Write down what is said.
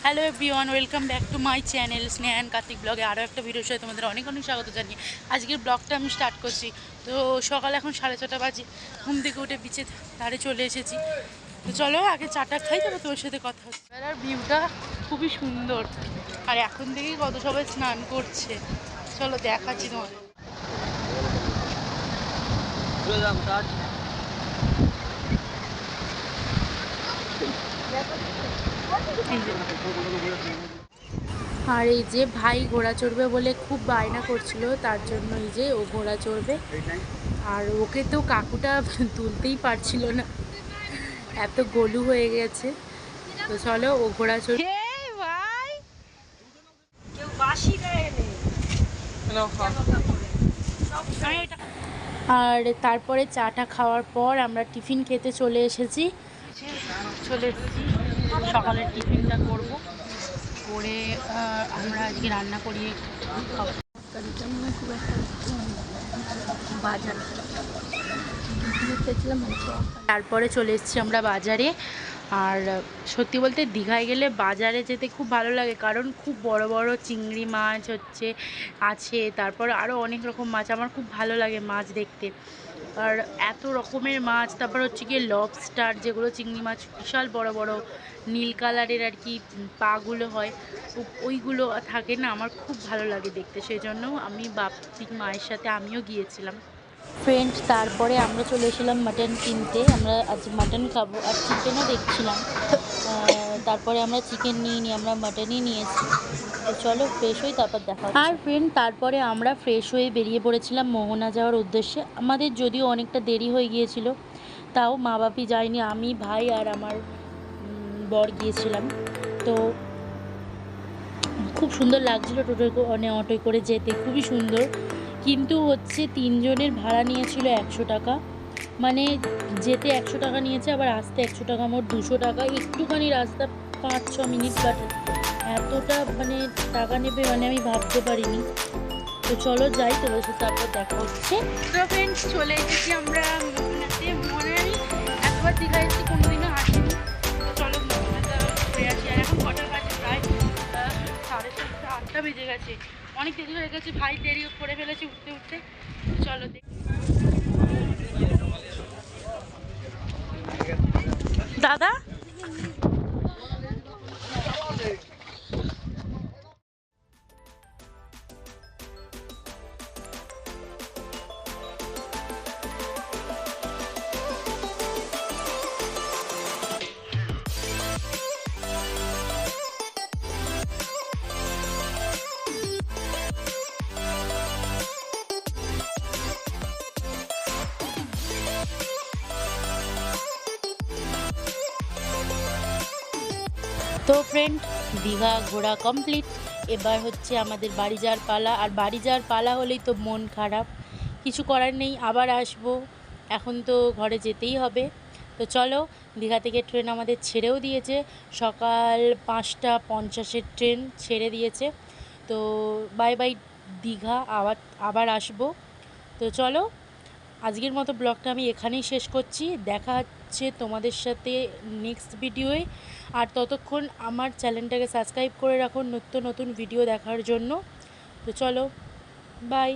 Hello everyone, welcome back to my channel Sneha and Kartik ব্লগে আরও একটা ভিডিওর সাথে তোমাদের অনেক অনেক স্বাগত জানিয়ে আজকের ব্লগটা আমি স্টার্ট করছি। তো সকাল এখন 6:30 বাজে, ঘুম থেকে উঠে বিচে ধারে চলে এসেছি। তো চলো আগে চাটা খাই, তারপর তোমার সাথে কথা হচ্ছে। আর ভিউটা খুবই সুন্দর, আর এখন থেকেই কত সবাই স্নান করছে। চলো দেখাচ্ছি তোমাদের। আর এই যে ভাই ঘোড়া চড়বে বলে খুব বায়না করছিল, তার জন্য এই যে ও ঘোড়া চড়বে। আর ওকে তো কাকুটা তুলতেই পারছিল না, এত গলু হয়ে গেছে। তো চলো ও ঘোড়া চড়বে। আর তারপরে চাটা খাওয়ার পর আমরা টিফিন খেতে চলে এসেছি। সকালের টিফিনটা করব, করে আমরা আজকে রান্না করি খাবো। তারপরে চলে এসেছি আমরা বাজারে। আর সত্যি বলতে দীঘায় গেলে বাজারে যেতে খুব ভালো লাগে, কারণ খুব বড় বড় চিংড়ি মাছ আছে, তারপর আরও অনেক রকম মাছ। আমার খুব ভালো লাগে মাছ দেখতে, আর এত রকমের মাছ। তারপর হচ্ছে গিয়ে লবস্টার, যেগুলো চিংড়ি মাছ বিশাল বড় বড় নীল কালারের আর কি পাগুলো হয়, ওইগুলো থাকে না, আমার খুব ভালো লাগে দেখতে। সেজন্য আমি বাপির মায়ের সাথে আমিও গিয়েছিলাম ফ্রেন্ড। তারপরে আমরা চলে এসেছিলাম মাটন কিনতে, আমরা আজ মাটন খাবো, আর চিকেনও দেখছিলাম। তারপরে আমরা চিকেন নিইনি, আমরা মাটনই নিয়েছি। তো চলো ফ্রেশ হই, তারপর দেখা হচ্ছে। আর ফ্রেন্ড তারপরে আমরা ফ্রেশ হয়ে বেরিয়ে পড়েছিলাম মোহনা যাওয়ার উদ্দেশ্যে। আমাদের যদিও অনেকটা দেরি হয়ে গিয়েছিল, তাও মা বাপি যায়নি, আমি ভাই আর আমার বর গিয়েছিলাম। তো খুব সুন্দর লাগছিল অটোয় করে যেতে, খুবই সুন্দর। কিন্তু হচ্ছে 3 জনের ভাড়া নিয়েছিল 100 টাকা, মানে যেতে 100 টাকা নিয়েছে, আবার আসতে 100 টাকা, মোট 200 টাকা। একটুখানি রাস্তা 5-6 মিনিট, বাট এতটা মানে টাকা নেবে মানে আমি ভাবতে পারিনি। তো চলো যাই, তোমাদের সাথে তারপর দেখা হচ্ছে। তো ফ্রেন্ডস চলে এসেছি আমরা মোহনাতে। মোহনায় আমি একবার দীঘা এসেছি, কোনোদিনও আসিনি। তো চলো মোহনাটা ঘুরে আসি। আর এখন কটা বাজে? প্রায় 7:30-8টা বেজে গেছে, অনেক দেরি হয়ে গেছে। ভাই দেরি করে ফেলেছি উঠতে উঠতে। চলো দাদা। তো ফ্রেন্ড দীঘা ঘোরা কমপ্লিট, এবার হচ্ছে আমাদের বাড়ি যাওয়ার পালা। আর বাড়ি যাওয়ার পালা হলেই তো মন খারাপ, কিছু করার নেই, আবার আসবো। এখন তো ঘরে যেতেই হবে। তো চলো, দীঘা থেকে ট্রেন আমাদের ছেড়েও দিয়েছে, সকাল 5:50-এর ট্রেন ছেড়ে দিয়েছে। তো বাই বাই দীঘা, আবার আসবো। তো চলো আজকের মতো ব্লগটা আমি এখানেই শেষ করছি। দেখা হচ্ছে তোমাদের সাথে নেক্সট ভিডিওয়ে। আর ততক্ষণ আমার চ্যানেলটাকে সাবস্ক্রাইব করে রাখো নতুন নতুন ভিডিও দেখার জন্য। তো চলো বাই।